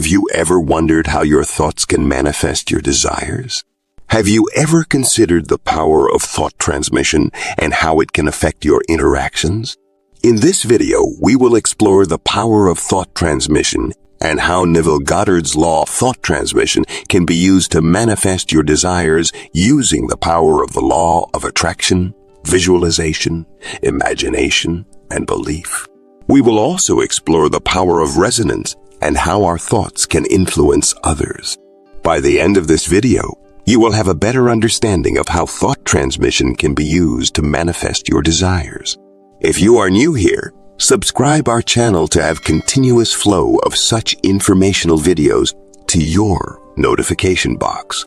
Have you ever wondered how your thoughts can manifest your desires? Have you ever considered the power of thought transmission and how it can affect your interactions? In this video, we will explore the power of thought transmission and how Neville Goddard's law of thought transmission can be used to manifest your desires using the power of the law of attraction, visualization, imagination, and belief. We will also explore the power of resonance and how our thoughts can influence others. By the end of this video, you will have a better understanding of how thought transmission can be used to manifest your desires. If you are new here, subscribe our channel to have continuous flow of such informational videos to your notification box.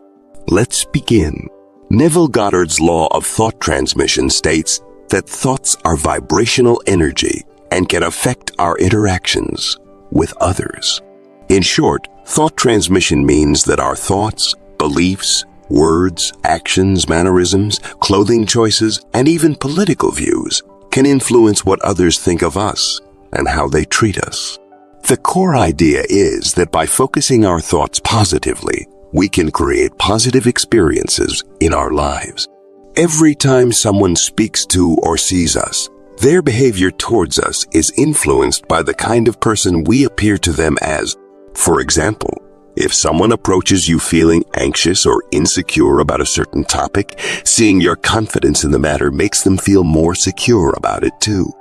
Let's begin. Neville Goddard's law of thought transmission states that thoughts are vibrational energy and can affect our interactions with others. In short, thought transmission means that our thoughts, beliefs, words, actions, mannerisms, clothing choices, and even political views can influence what others think of us and how they treat us. The core idea is that by focusing our thoughts positively, we can create positive experiences in our lives. Every time someone speaks to or sees us, their behavior towards us is influenced by the kind of person we appear to them as. For example, if someone approaches you feeling anxious or insecure about a certain topic, seeing your confidence in the matter makes them feel more secure about it too.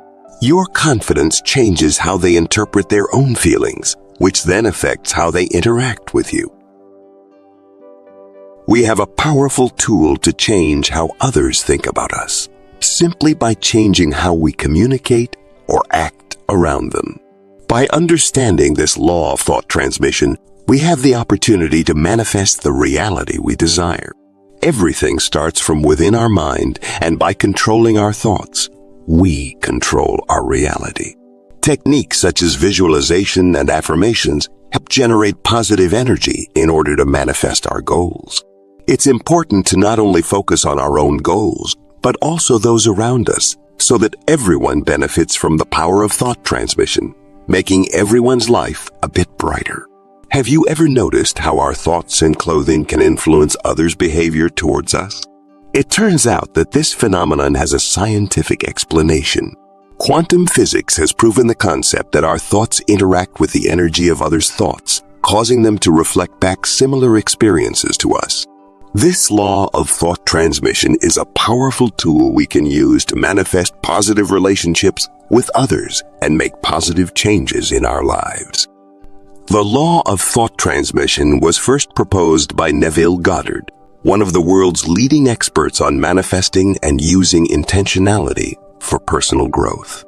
Your confidence changes how they interpret their own feelings, which then affects how they interact with you. We have a powerful tool to change how others think about us, simply by changing how we communicate or act around them. By understanding this law of thought transmission, we have the opportunity to manifest the reality we desire. Everything starts from within our mind, and by controlling our thoughts, we control our reality. Techniques such as visualization and affirmations help generate positive energy in order to manifest our goals. It's important to not only focus on our own goals, but also those around us, so that everyone benefits from the power of thought transmission, making everyone's life a bit brighter. Have you ever noticed how our thoughts and clothing can influence others' behavior towards us? It turns out that this phenomenon has a scientific explanation. Quantum physics has proven the concept that our thoughts interact with the energy of others' thoughts, causing them to reflect back similar experiences to us. This law of thought transmission is a powerful tool we can use to manifest positive relationships with others and make positive changes in our lives. The law of thought transmission was first proposed by Neville Goddard, one of the world's leading experts on manifesting and using intentionality for personal growth.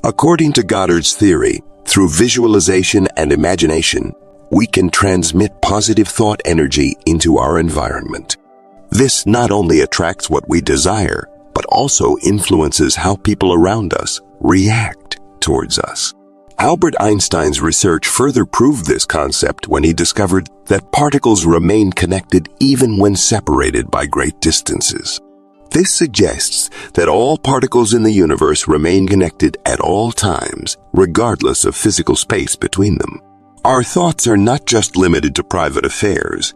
According to Goddard's theory, through visualization and imagination, we can transmit positive thought energy into our environment. This not only attracts what we desire, but also influences how people around us react towards us. Albert Einstein's research further proved this concept when he discovered that particles remain connected even when separated by great distances. This suggests that all particles in the universe remain connected at all times, regardless of physical space between them. Our thoughts are not just limited to private affairs.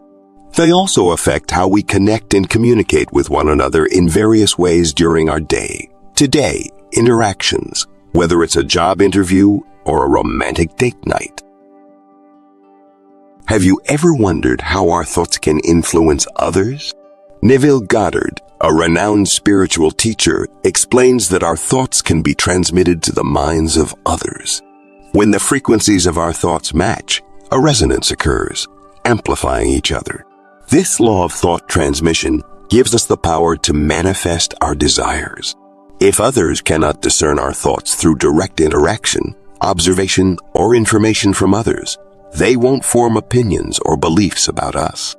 They also affect how we connect and communicate with one another in various ways during our day-to-day interactions, whether it's a job interview or a romantic date night. Have you ever wondered how our thoughts can influence others? Neville Goddard, a renowned spiritual teacher, explains that our thoughts can be transmitted to the minds of others. When the frequencies of our thoughts match, a resonance occurs, amplifying each other. This law of thought transmission gives us the power to manifest our desires. If others cannot discern our thoughts through direct interaction, observation, or information from others, they won't form opinions or beliefs about us.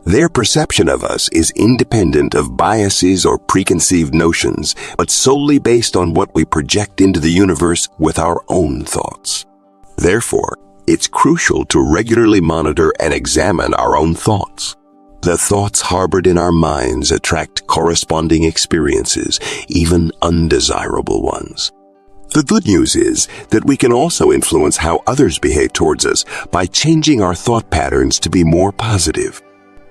Their perception of us is independent of biases or preconceived notions, but solely based on what we project into the universe with our own thoughts. Therefore, it's crucial to regularly monitor and examine our own thoughts. The thoughts harbored in our minds attract corresponding experiences, even undesirable ones. The good news is that we can also influence how others behave towards us by changing our thought patterns to be more positive.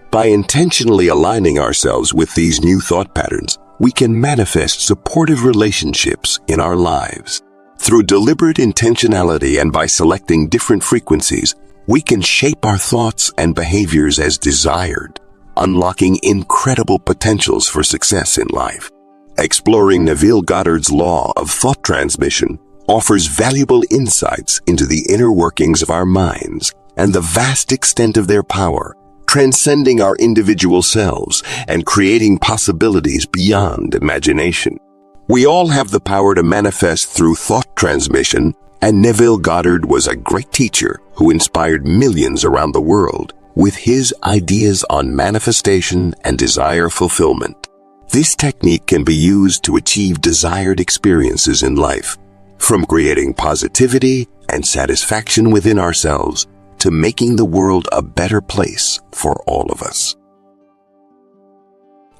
By intentionally aligning ourselves with these new thought patterns, we can manifest supportive relationships in our lives. Through deliberate intentionality and by selecting different frequencies, we can shape our thoughts and behaviors as desired, unlocking incredible potentials for success in life. Exploring Neville Goddard's law of thought transmission offers valuable insights into the inner workings of our minds and the vast extent of their power, transcending our individual selves and creating possibilities beyond imagination. We all have the power to manifest through thought transmission, and Neville Goddard was a great teacher who inspired millions around the world with his ideas on manifestation and desire fulfillment. This technique can be used to achieve desired experiences in life, from creating positivity and satisfaction within ourselves to making the world a better place for all of us.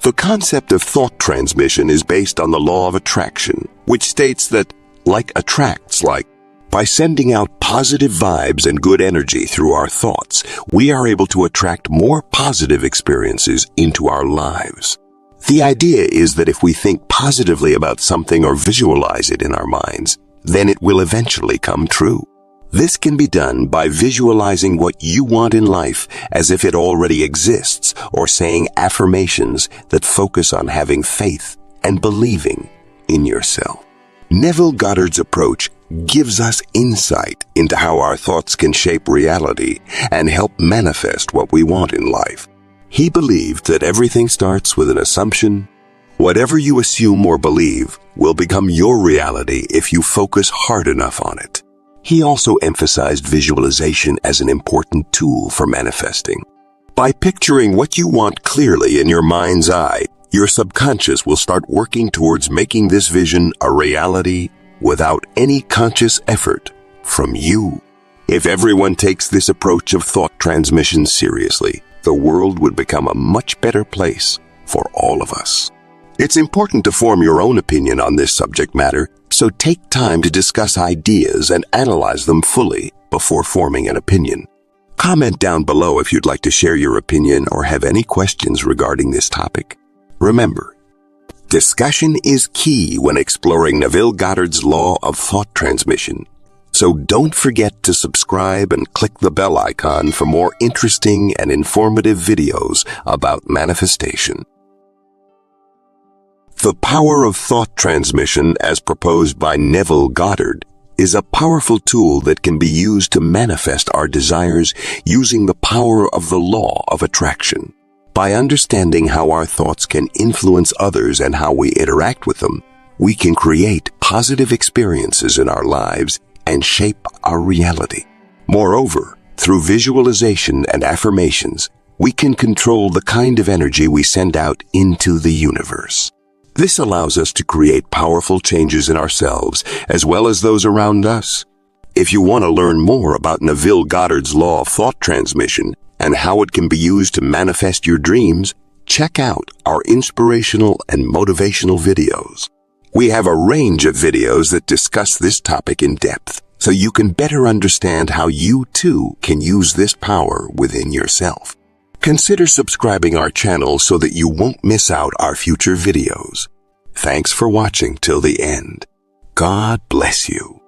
The concept of thought transmission is based on the law of attraction, which states that like attracts like. By sending out positive vibes and good energy through our thoughts, we are able to attract more positive experiences into our lives. The idea is that if we think positively about something or visualize it in our minds, then it will eventually come true. This can be done by visualizing what you want in life as if it already exists, or saying affirmations that focus on having faith and believing in yourself. Neville Goddard's approach gives us insight into how our thoughts can shape reality and help manifest what we want in life. He believed that everything starts with an assumption. Whatever you assume or believe will become your reality if you focus hard enough on it. He also emphasized visualization as an important tool for manifesting. By picturing what you want clearly in your mind's eye, your subconscious will start working towards making this vision a reality without any conscious effort from you. If everyone takes this approach of thought transmission seriously, the world would become a much better place for all of us. It's important to form your own opinion on this subject matter, so take time to discuss ideas and analyze them fully before forming an opinion. Comment down below if you'd like to share your opinion or have any questions regarding this topic. Remember, discussion is key when exploring Neville Goddard's law of thought transmission. So don't forget to subscribe and click the bell icon for more interesting and informative videos about manifestation. The power of thought transmission, as proposed by Neville Goddard, is a powerful tool that can be used to manifest our desires using the power of the law of attraction. By understanding how our thoughts can influence others and how we interact with them, we can create positive experiences in our lives and shape our reality. Moreover, through visualization and affirmations, we can control the kind of energy we send out into the universe. This allows us to create powerful changes in ourselves as well as those around us. If you want to learn more about Neville Goddard's law of thought transmission and how it can be used to manifest your dreams, check out our inspirational and motivational videos. We have a range of videos that discuss this topic in depth, so you can better understand how you too can use this power within yourself. Consider subscribing our channel so that you won't miss out our future videos. Thanks for watching till the end. God bless you.